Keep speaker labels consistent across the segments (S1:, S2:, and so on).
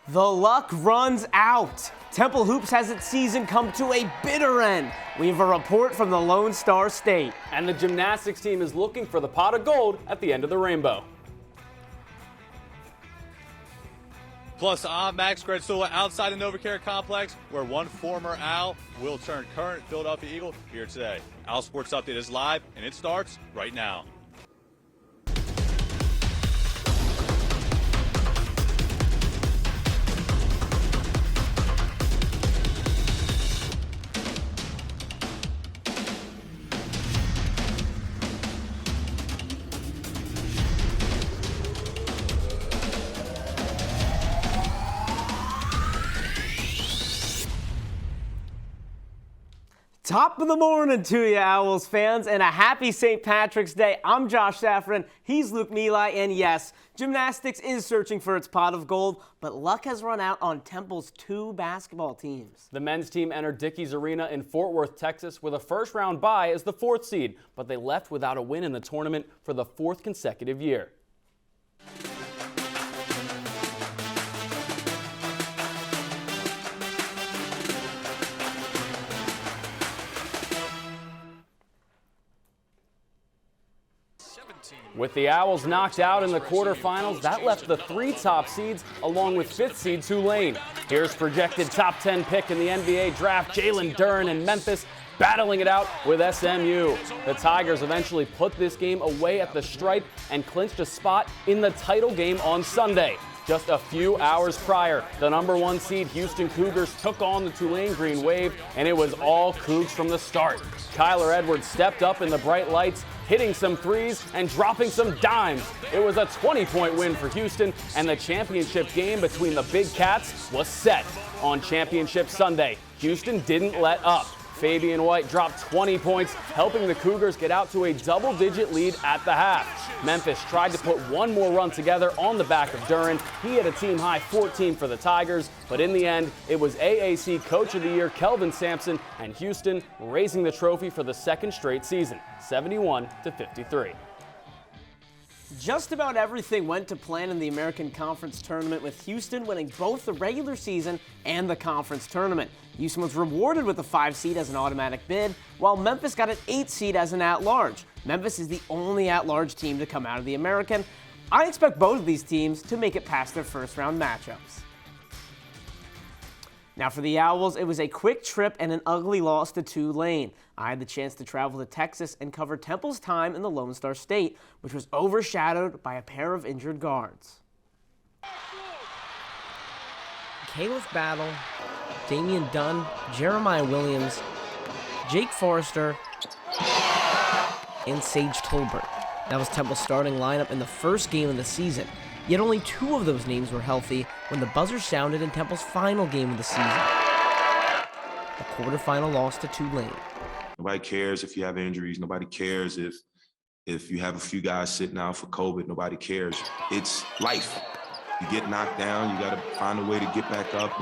S1: The luck runs out. Temple Hoops has its season come to a bitter end. We have a report from the Lone Star State.
S2: And the gymnastics team is looking for the pot of gold at the end of the rainbow.
S3: Plus, I'm Max Gretzula outside the NovaCare Complex, where one former Owl will turn current Philadelphia Eagle here today. OwlSports Update is live, and it starts right now.
S1: Top of the morning to you, Owls fans, and a happy St. Patrick's Day. I'm Josh Safran, he's Luke Milai, and yes, gymnastics is searching for its pot of gold, but luck has run out on Temple's two basketball teams.
S2: The men's team entered Dickies Arena in Fort Worth, Texas, with a first-round bye as the 4th seed, but they left without a win in the tournament for the 4th consecutive year. With the Owls knocked out in the quarterfinals, that left the 3 top seeds along with 5th seed Tulane. Here's projected top 10 pick in the NBA draft, Jalen Duren and Memphis battling it out with SMU. The Tigers eventually put this game away at the stripe and clinched a spot in the title game on Sunday. Just a few hours prior, the number 1 seed Houston Cougars took on the Tulane Green Wave, and it was all Cougs from the start. Kyler Edwards stepped up in the bright lights, hitting some threes and dropping some dimes. It was a 20-point win for Houston, and the championship game between the Big Cats was set. On Championship Sunday, Houston didn't let up. Fabian White dropped 20 points, helping the Cougars get out to a double-digit lead at the half. Memphis tried to put one more run together on the back of Duren. He had a team-high 14 for the Tigers, but in the end, it was AAC Coach of the Year Kelvin Sampson and Houston raising the trophy for the 2nd straight season, 71-53.
S1: Just about everything went to plan in the American Conference Tournament, with Houston winning both the regular season and the conference tournament. Houston was rewarded with a 5 seed as an automatic bid, while Memphis got an 8 seed as an at-large. Memphis is the only at-large team to come out of the American. I expect both of these teams to make it past their first-round matchups. Now for the Owls, it was a quick trip and an ugly loss to Tulane. I had the chance to travel to Texas and cover Temple's time in the Lone Star State, which was overshadowed by a pair of injured guards. Caleb Battle, Damian Dunn, Jeremiah Williams, Jake Forrester, and Sage Tolbert. That was Temple's starting lineup in the first game of the season. Yet only 2 of those names were healthy when the buzzer sounded in Temple's final game of the season. A quarterfinal loss to Tulane.
S4: Nobody cares if you have injuries. Nobody cares if you have a few guys sitting out for COVID. Nobody cares. It's life. You get knocked down, you got to find a way to get back up.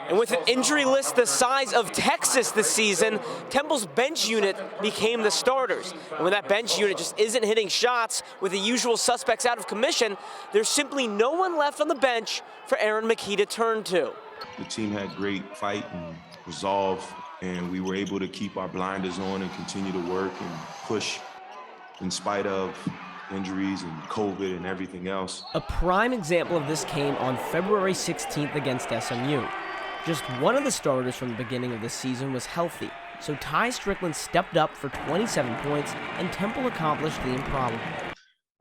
S1: And with an injury list the size of Texas this season, Temple's bench unit became the starters. And when that bench unit just isn't hitting shots with the usual suspects out of commission, there's simply no one left on the bench for Aaron McKee to turn to.
S4: The team had great fight and resolve, and we were able to keep our blinders on and continue to work and push in spite of injuries and COVID and everything else.
S1: A prime example of this came on February 16th against SMU. Just one of the starters from the beginning of the season was healthy, so Ty Strickland stepped up for 27 points, and Temple accomplished the improbable.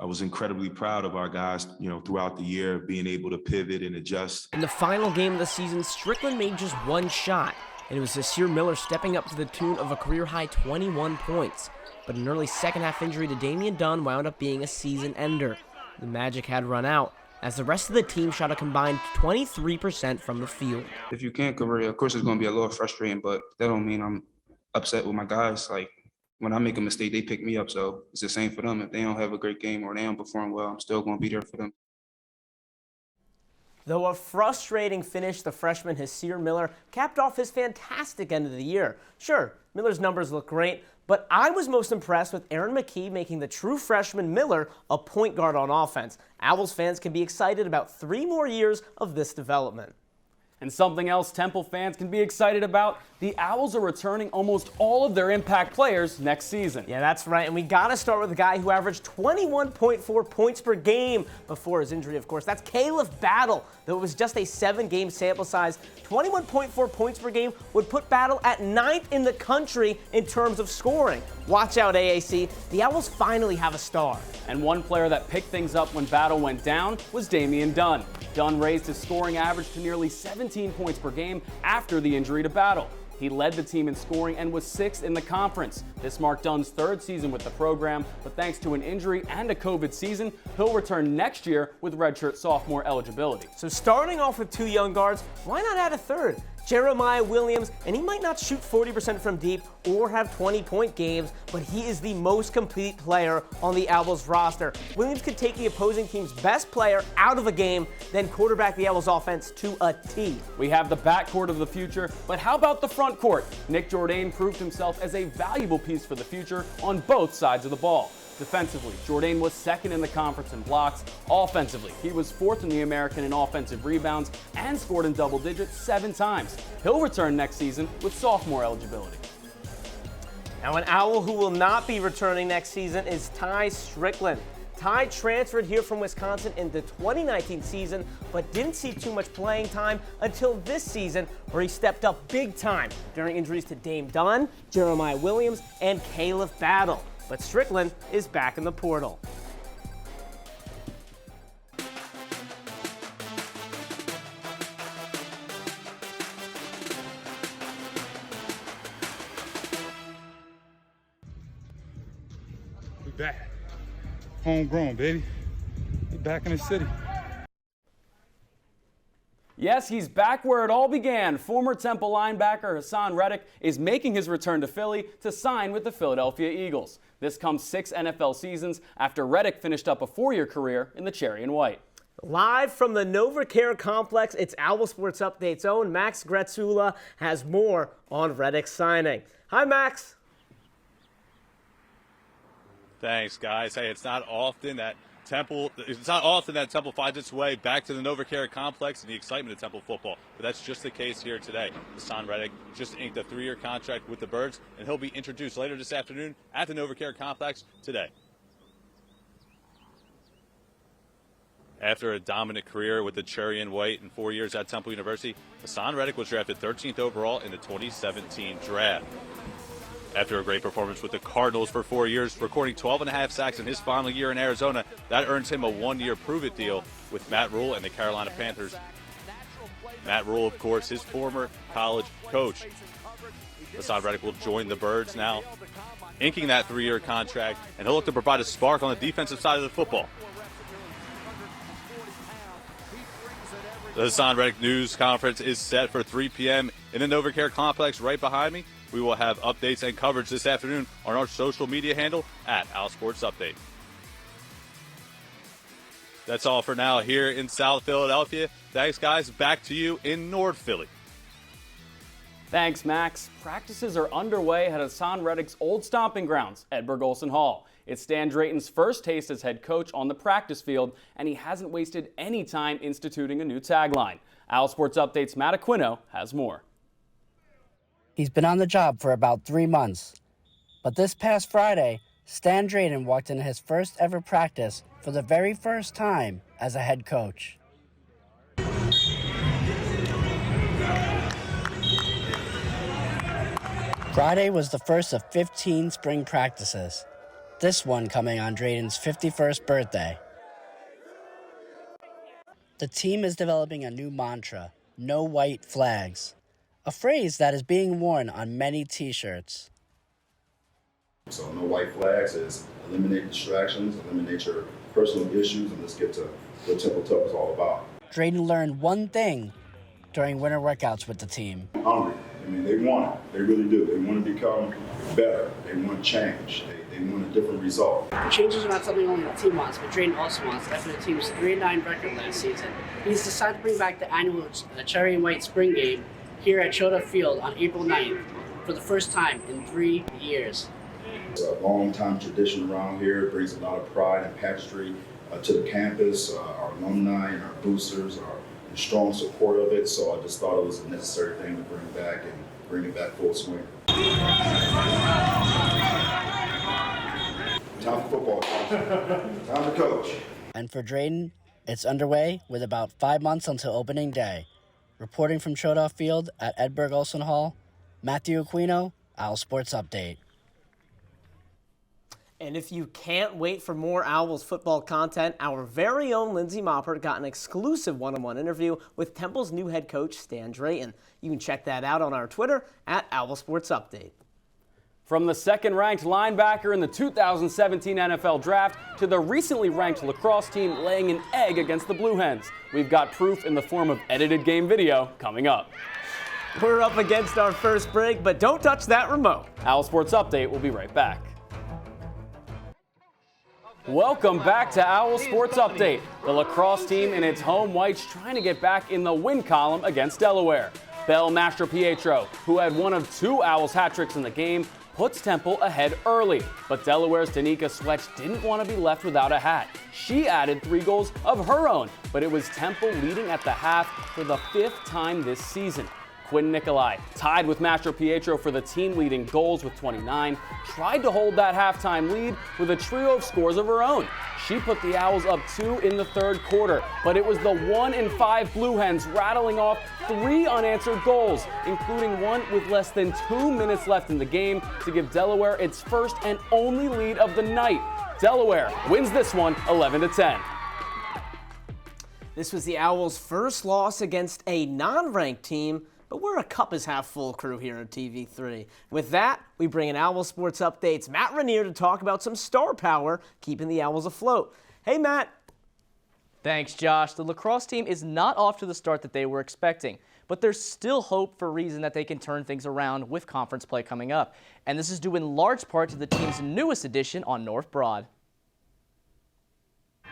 S4: I was incredibly proud of our guys, throughout the year, being able to pivot and adjust.
S1: In the final game of the season, Strickland made just 1 shot, and it was Hassan Reddick stepping up to the tune of a career-high 21 points. But an early second-half injury to Damian Dunn wound up being a season-ender. The Magic had run out, as the rest of the team shot a combined 23% from the field.
S5: If you can't convert, of course it's going to be a little frustrating, but that don't mean I'm upset with my guys. Like, when I make a mistake, they pick me up, so it's the same for them. If they don't have a great game or they don't perform well, I'm still going to be there for them. Though a frustrating finish, the freshman Hassan Reddick capped off his fantastic end of the year. Sure, Miller's numbers look great, but I was most impressed with Aaron McKee making the true freshman Miller a point guard on offense. Owls fans can be excited about 3 more years of this development.
S2: And something else Temple fans can be excited about, the Owls are returning almost all of their impact players next season.
S5: Yeah, that's right. And we got to start with a guy who averaged 21.4 points per game before his injury, of course. That's Caleb Battle. Though it was just a 7-game sample size, 21.4 points per game would put Battle at 9th in the country in terms of scoring. Watch out, AAC. The Owls finally have a star.
S2: And one player that picked things up when Battle went down was Damian Dunn. Dunn raised his scoring average to nearly 17 points per game after the injury to Battle. He led the team in scoring and was 6th in the conference. This marked Dunn's 3rd season with the program, but thanks to an injury and a COVID season, he'll return next year with redshirt sophomore eligibility.
S5: So starting off with 2 young guards, why not add a 3rd? Jeremiah Williams, and he might not shoot 40% from deep or have 20-point games, but he is the most complete player on the Owls roster. Williams could take the opposing team's best player out of a game, then quarterback the Owls offense to a T.
S2: We have the backcourt of the future, but how about the front court? Nick Jourdain proved himself as a valuable piece for the future on both sides of the ball. Defensively, Jourdain was 2nd in the conference in blocks. Offensively, he was 4th in the American in offensive rebounds and scored in double digits 7 times. He'll return next season with sophomore eligibility.
S5: Now, an Owl who will not be returning next season is Ty Strickland. Ty transferred here from Wisconsin in the 2019 season, but didn't see too much playing time until this season, where he stepped up big time during injuries to Dame Dunn, Jeremiah Williams, and Caleb Battle. But Strickland is back in the portal.
S6: We back. Homegrown, baby. We back in the city.
S2: Yes, he's back where it all began. Former Temple linebacker Hassan Reddick is making his return to Philly to sign with the Philadelphia Eagles. This comes 6 NFL seasons after Reddick finished up a 4-year career in the cherry and white.
S5: Live from the NovaCare Complex, it's OwlSports Update's own Max Gretzula has more on Reddick's signing. Hi, Max.
S3: Thanks, guys. Hey, it's not often that Temple finds its way back to the NovaCare Complex and the excitement of Temple football, but that's just the case here today. Hassan Reddick just inked a 3-year contract with the Birds, and he'll be introduced later this afternoon at the NovaCare Complex today. After a dominant career with the cherry and white and 4 years at Temple University, Hassan Reddick was drafted 13th overall in the 2017 draft. After a great performance with the Cardinals for 4 years, recording 12.5 sacks in his final year in Arizona, that earns him a 1-year prove-it deal with Matt Rule and the Carolina Panthers. Matt Rule, of course, his former college coach. Hassan Reddick will join the Birds now, inking that 3-year contract, and he'll look to provide a spark on the defensive side of the football. The Hassan Reddick news conference is set for 3 p.m. in the NovaCare Complex right behind me. We will have updates and coverage this afternoon on our social media handle at OwlSports Update. That's all for now here in South Philadelphia. Thanks, guys. Back to you in North Philly.
S2: Thanks, Max. Practices are underway at Hassan Reddick's old stomping grounds, Edberg Olson Hall. It's Stan Drayton's first taste as head coach on the practice field, and he hasn't wasted any time instituting a new tagline. OwlSports Update's Matt Aquino has more.
S7: He's been on the job for about 3 months. But this past Friday, Stan Drayton walked into his first ever practice for the very first time as a head coach. Friday was the first of 15 spring practices, this one coming on Drayton's 51st birthday. The team is developing a new mantra, no white flags. A phrase that is being worn on many t-shirts.
S8: So no white flags is eliminate distractions, eliminate your personal issues, and let's get to what Temple Tough is all about.
S7: Drayton learned one thing during winter workouts with the team.
S8: Hungry. I mean, they want it. They really do. They want to become better. They want change. They want a different result.
S7: Changes are not something only the team wants, but Drayton also wants. After the team's 3-9 record last season, he's decided to bring back the annual cherry and white spring game here at Choda Field on April 9th for the first time in 3 years.
S8: It's a long-time tradition around here. It brings a lot of pride and pageantry to the campus, our alumni and our boosters, our strong support of it. So I just thought it was a necessary thing to bring back and bring it back full swing. Time for football, coach. Time to coach.
S7: And for Drayden, it's underway with about 5 months until opening day. Reporting from Chodoff Field at Edberg Olson Hall, Matthew Aquino, OwlSports Update.
S5: And if you can't wait for more Owls football content, our very own Lindsay Moppert got an exclusive one-on-one interview with Temple's new head coach, Stan Drayton. You can check that out on our Twitter at OwlSports Update.
S2: From the second-ranked linebacker in the 2017 NFL Draft to the recently ranked lacrosse team laying an egg against the Blue Hens, we've got proof in the form of edited game video coming up.
S5: We're up against our first break, but don't touch that remote.
S2: OwlSports Update will be right back. Welcome back to OwlSports Update. The lacrosse team in its home whites trying to get back in the win column against Delaware. Belle Mastropietro, who had one of 2 Owls hat tricks in the game, puts Temple ahead early. But Delaware's Danica Swetch didn't want to be left without a hat. She added 3 goals of her own, but it was Temple leading at the half for the 5th time this season. Quinn Nicolai, tied with Mastropietro for the team-leading goals with 29, tried to hold that halftime lead with a trio of scores of her own. She put the Owls up 2 in the 3rd quarter, but it was the 1 in 5 Blue Hens rattling off 3 unanswered goals, including one with less than 2 minutes left in the game to give Delaware its first and only lead of the night. Delaware wins this one 11-10.
S5: This was the Owls' first loss against a non-ranked team, but we're a cup-is-half-full crew here at TV3. With that, we bring in OwlSports Update's Matt Rainier to talk about some star power keeping the Owls afloat. Hey, Matt.
S9: Thanks, Josh. The lacrosse team is not off to the start that they were expecting, but there's still hope for a reason that they can turn things around with conference play coming up. And this is due in large part to the team's newest addition on North Broad.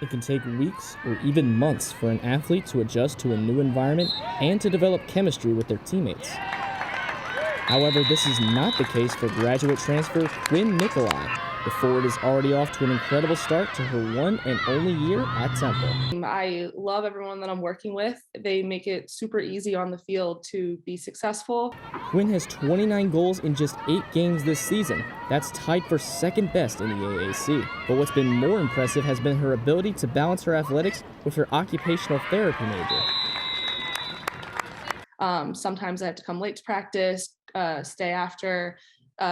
S10: It can take weeks or even months for an athlete to adjust to a new environment and to develop chemistry with their teammates. However, this is not the case for graduate transfer Quinn Nicolai. The forward is already off to an incredible start to her one and only year at Temple.
S11: I love everyone that I'm working with. They make it super easy on the field to be successful.
S10: Quinn has 29 goals in just 8 games this season. That's tied for second best in the AAC. But what's been more impressive has been her ability to balance her athletics with her occupational therapy major.
S11: Sometimes I have to come late to practice, stay after,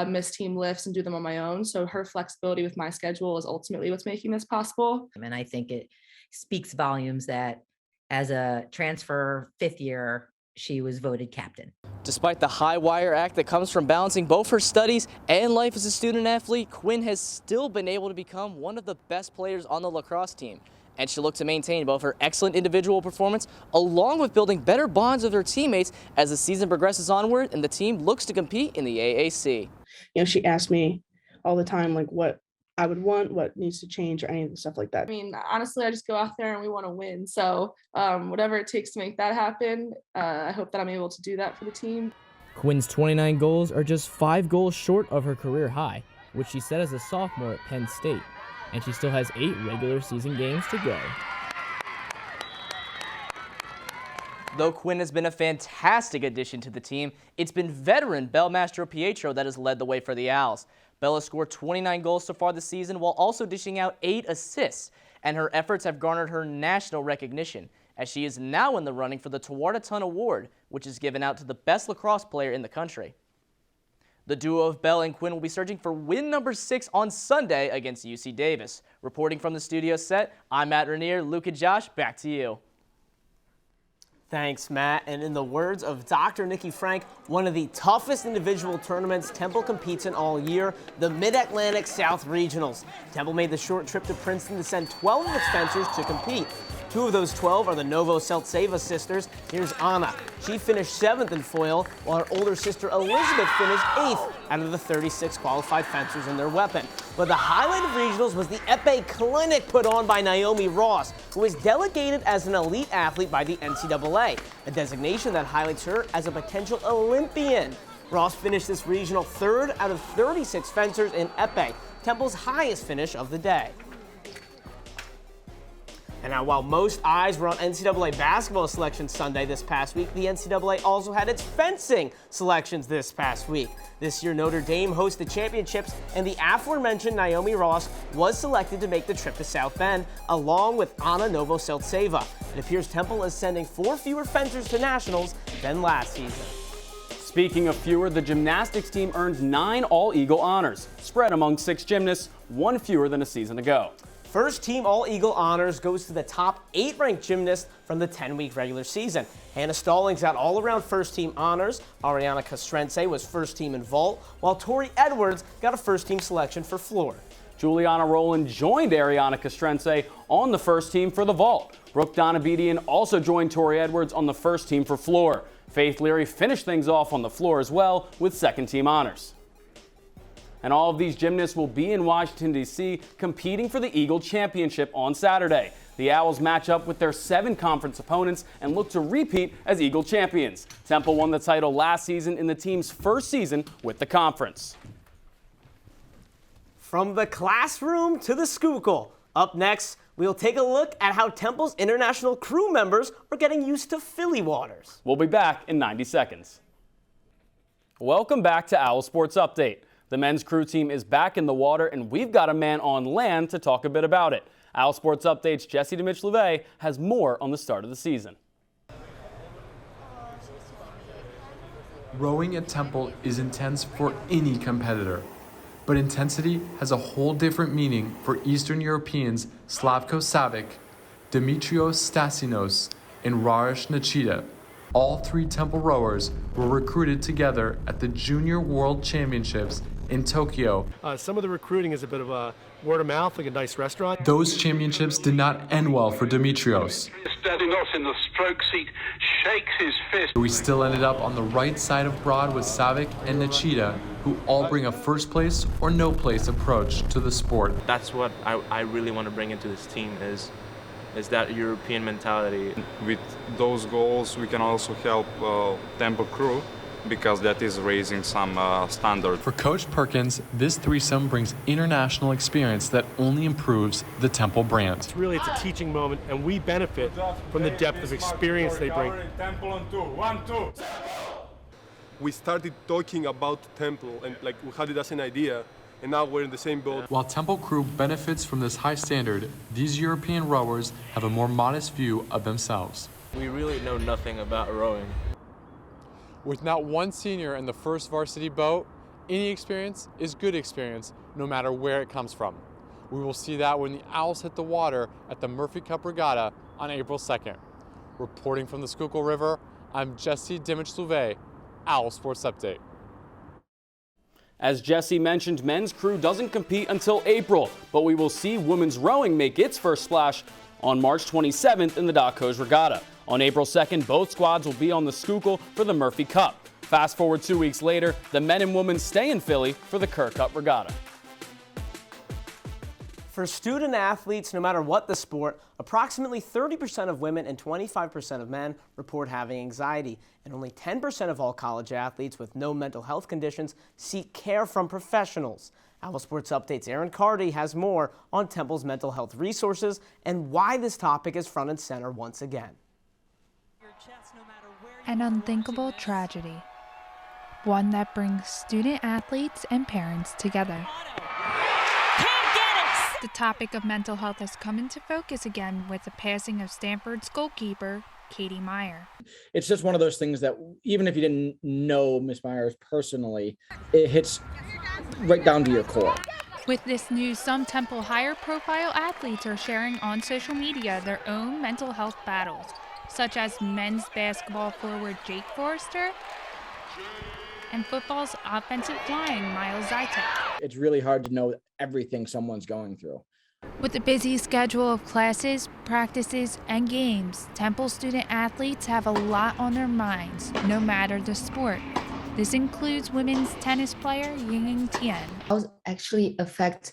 S11: miss team lifts and do them on my own. So her flexibility with my schedule is ultimately what's making this possible.
S12: And I think it speaks volumes that as a transfer 5th year, she was voted captain.
S9: Despite the high wire act that comes from balancing both her studies and life as a student athlete, Quinn has still been able to become one of the best players on the lacrosse team. And she'll look to maintain both her excellent individual performance along with building better bonds with her teammates as the season progresses onward and the team looks to compete in the AAC.
S13: You know, she asked me all the time, like, what I would want, what needs to change, or any of the stuff like that.
S11: I mean, honestly, I just go out there and we want to win. So whatever it takes to make that happen, I hope that I'm able to do that for the team.
S10: Quinn's 29 goals are just 5 goals short of her career high, which she set as a sophomore at Penn State. And she still has 8 regular season games to go.
S9: Though Quinn has been a fantastic addition to the team, it's been veteran Belle Mastropietro that has led the way for the Owls. Belle has scored 29 goals so far this season while also dishing out 8 assists, and her efforts have garnered her national recognition, as she is now in the running for the Tewaaraton Award, which is given out to the best lacrosse player in the country. The duo of Belle and Quinn will be searching for win number 6 on Sunday against UC Davis. Reporting from the studio set, I'm Matt Rainier. Luke and Josh, back to you.
S5: Thanks, Matt. And in the words of Dr. Nikki Frank, one of the toughest individual tournaments Temple competes in all year, the Mid-Atlantic South Regionals. Temple made the short trip to Princeton to send 12 of its fencers to compete. 2 of those 12 are the Novo Seltseva sisters. Here's Anna. She finished 7th in foil, while her older sister Elizabeth finished 8th out of the 36 qualified fencers in their weapon. But the highlight of regionals was the épée clinic put on by Naomi Ross, who was delegated as an elite athlete by the NCAA, a designation that highlights her as a potential Olympian. Ross finished this regional 3rd out of 36 fencers in épée, Temple's highest finish of the day. And now, while most eyes were on NCAA basketball selections Sunday this past week, the NCAA also had its fencing selections this past week. This year, Notre Dame hosted championships, and the aforementioned Naomi Ross was selected to make the trip to South Bend, along with Anna Novoseltseva. It appears Temple is sending 4 fewer fencers to nationals than last season.
S2: Speaking of fewer, the gymnastics team earned 9 All-Eagle honors, spread among 6 gymnasts, 1 fewer than a season ago.
S5: First team All-Eagle honors goes to the top 8 ranked gymnasts from the 10-week regular season. Hannah Stallings got all-around first team honors. Ariana Castrense was first team in vault, while Tori Edwards got a first team selection for floor.
S2: Juliana Rowland joined Ariana Castrense on the first team for the vault. Brooke Donabedian also joined Tori Edwards on the first team for floor. Faith Leary finished things off on the floor as well with second team honors. And all of these gymnasts will be in Washington, D.C. competing for the Eagle Championship on Saturday. The Owls match up with their 7 conference opponents and look to repeat as Eagle champions. Temple won the title last season in the team's first season with the conference.
S5: From the classroom to the Schuylkill. Up next, we'll take a look at how Temple's international crew members are getting used to Philly waters.
S2: We'll be back in 90 seconds. Welcome back to OwlSports Update. The men's crew team is back in the water, and we've got a man on land to talk a bit about it. OwlSports Update's Jesse DeMitch-Louvet has more on the start of the season.
S14: Rowing at Temple is intense for any competitor, but intensity has a whole different meaning for Eastern Europeans Slavko Savic, Dimitrios Stasinos, and Raresh Nachita. All 3 Temple rowers were recruited together at the Junior World Championships in Tokyo.
S15: Some of the recruiting is a bit of a word of mouth, like a nice restaurant.
S14: Those championships did not end well for Dimitrios.
S16: Stasinos in the stroke seat shakes his fist.
S14: We still ended up on the right side of broad with Savic and Nachita, who all bring a first place or no place approach to the sport.
S17: That's what I really want to bring into this team is that European mentality.
S18: With those goals, we can also help Temple crew because that is raising some standard.
S14: For Coach Perkins, this threesome brings international experience that only improves the Temple brand.
S15: It's a teaching moment, and we benefit from the depth of experience they bring.
S19: We started talking about Temple, and we had it as an idea, and now we're in the same boat.
S14: While Temple crew benefits from this high standard, these European rowers have a more modest view of themselves.
S17: We really know nothing about rowing.
S14: With not one senior in the first varsity boat, any experience is good experience, no matter where it comes from. We will see that when the Owls hit the water at the Murphy Cup Regatta on April 2nd. Reporting from the Schuylkill River, I'm Jesse DeMitch-Louvet, OwlSports Update.
S2: As Jesse mentioned, men's crew doesn't compete until April, but we will see women's rowing make its first splash on March 27th in the Dock Hose Regatta. On April 2nd, both squads will be on the Schuylkill for the Murphy Cup. Fast forward 2 weeks later, the men and women stay in Philly for the Kerr Cup Regatta.
S5: For student athletes, no matter what the sport, approximately 30% of women and 25% of men report having anxiety, and only 10% of all college athletes with no mental health conditions seek care from professionals. OwlSports Update's Aaron Carty has more on Temple's mental health resources and why this topic is front and center once again.
S20: An unthinkable tragedy, one that brings student athletes and parents together. The topic of mental health has come into focus again with the passing of Stanford's goalkeeper, Katie Meyer.
S21: It's just one of those things that even if you didn't know Miss Myers personally, it hits right down to your core.
S20: With this news, some Temple higher profile athletes are sharing on social media their own mental health battles, such as men's basketball forward Jake Forrester and football's offensive line Miles Zytek.
S21: It's really hard to know everything someone's going through.
S20: With a busy schedule of classes, practices, and games, Temple student athletes have a lot on their minds, no matter the sport. This includes women's tennis player Ying Tian.
S22: Actually affect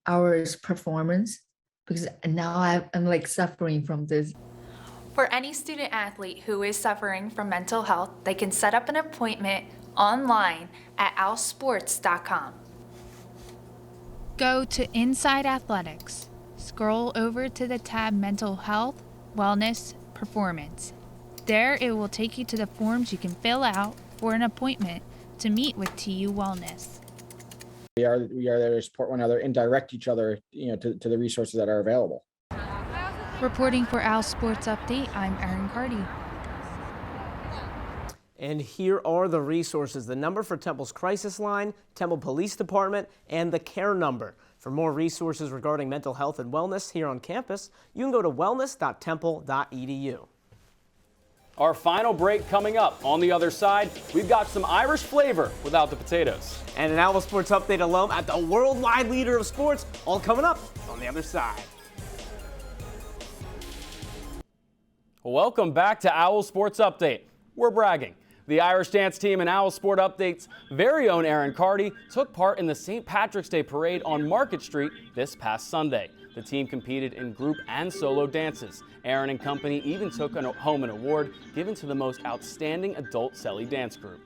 S22: our performance because now I'm suffering from this.
S20: For any student athlete who is suffering from mental health, they can set up an appointment online at OwlSports.com. Go to Inside Athletics, scroll over to the tab Mental Health, Wellness, Performance. There it will take you to the forms you can fill out for an appointment to meet with TU Wellness.
S21: We are there to support one another and direct each other, to the resources that are available.
S20: Reporting for OwlSports Update, I'm Erin Carty.
S5: And here are the resources: the number for Temple's crisis line, Temple Police Department, and the care number. For more resources regarding mental health and wellness here on campus, you can go to wellness.temple.edu.
S2: Our final break coming up. On the other side, we've got some Irish flavor without the potatoes.
S5: And an OwlSports Update alum at the worldwide leader of sports, all coming up on the other side.
S2: Welcome back to OwlSports Update. We're bragging. The Irish dance team and OwlSport Update's very own Erin Carty took part in the St. Patrick's Day Parade on Market Street this past Sunday. The team competed in group and solo dances. Erin and company even took home an award given to the most outstanding adult celly dance group.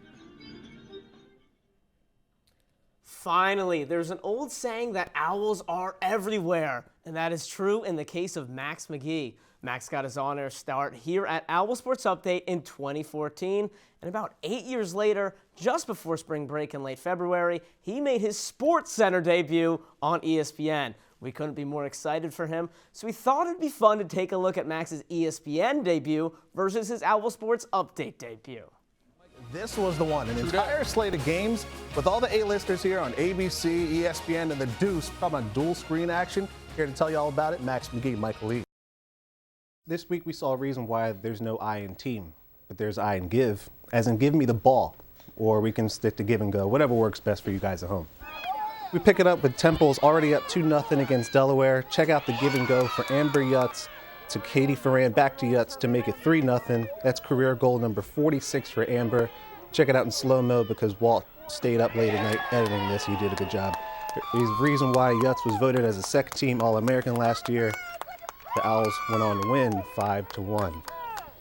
S5: Finally, there's an old saying that owls are everywhere, and that is true in the case of Max McGee. Max got his on-air start here at OwlSports Update in 2014, and about 8 years later, just before spring break in late February, he made his Sports Center debut on ESPN. We couldn't be more excited for him, so we thought it'd be fun to take a look at Max's ESPN debut versus his OwlSports Update debut.
S1: This was the one, an entire slate of games with all the A-listers here on ABC, ESPN, and the Deuce. Come on, dual screen action. Here to tell you all about it, Max McGee, Michael Lee. This week we saw a reason why there's no I in team, but there's I in give, as in give me the ball, or we can stick to give and go, whatever works best for you guys at home. We pick it up with Temple's already up 2-0 against Delaware. Check out the give and go for Amber Yutz to Katie Ferran, back to Yutz to make it 3-0. That's career goal number 46 for Amber. Check it out in slow-mo because Walt stayed up late at night editing this. He did a good job. There's a reason why Yutz was voted as a second-team All-American last year. The Owls went on to win 5-1.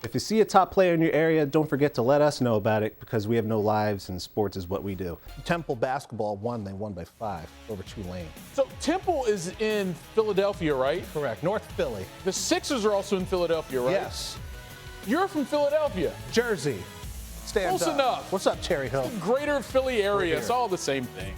S1: If you see a top player in your area, don't forget to let us know about it because we have no lives and sports is what we do. Temple basketball won. They won by 5 over Tulane.
S4: So Temple is in Philadelphia, right?
S1: Correct. North Philly.
S4: The Sixers are also in Philadelphia, right?
S1: Yes.
S4: You're from Philadelphia.
S1: Jersey. Stand
S4: Close
S1: up.
S4: enough.
S1: What's up, Cherry Hill?
S4: Greater Philly area. It's all the same thing.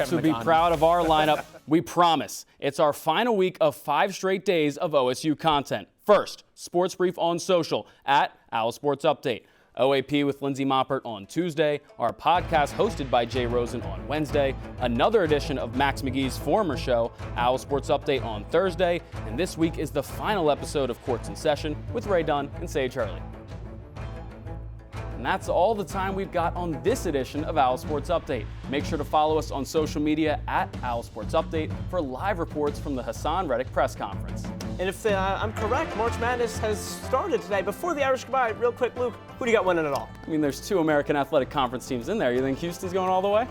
S2: To be proud of our lineup, we promise. It's our final week of 5 straight days of OSU content. First, Sports Brief on social at OwlSports Update. OAP with Lindsay Moppert on Tuesday. Our podcast hosted by Jay Rosen on Wednesday. Another edition of Max McGee's former show, OwlSports Update on Thursday. And this week is the final episode of Courts in Session with Ray Dunn and Sage Hurley. And that's all the time we've got on this edition of OwlSports Update. Make sure to follow us on social media at OwlSports Update for live reports from the Hassan Reddick press conference.
S5: And if I'm correct, March Madness has started today. Before the Irish goodbye, real quick, Luke, who do you got winning it all?
S2: I mean, there's 2 American Athletic Conference teams in there. You think Houston's going all the way?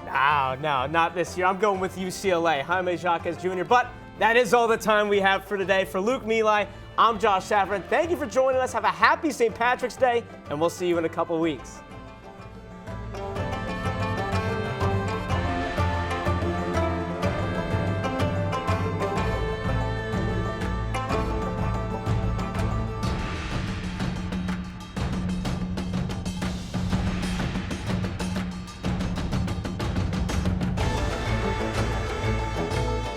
S5: No, not this year. I'm going with UCLA, Jaime Jaquez Jr. But that is all the time we have for today. For Luke Milai, I'm Josh Safran. Thank you for joining us. Have a happy St. Patrick's Day, and we'll see you in a couple weeks.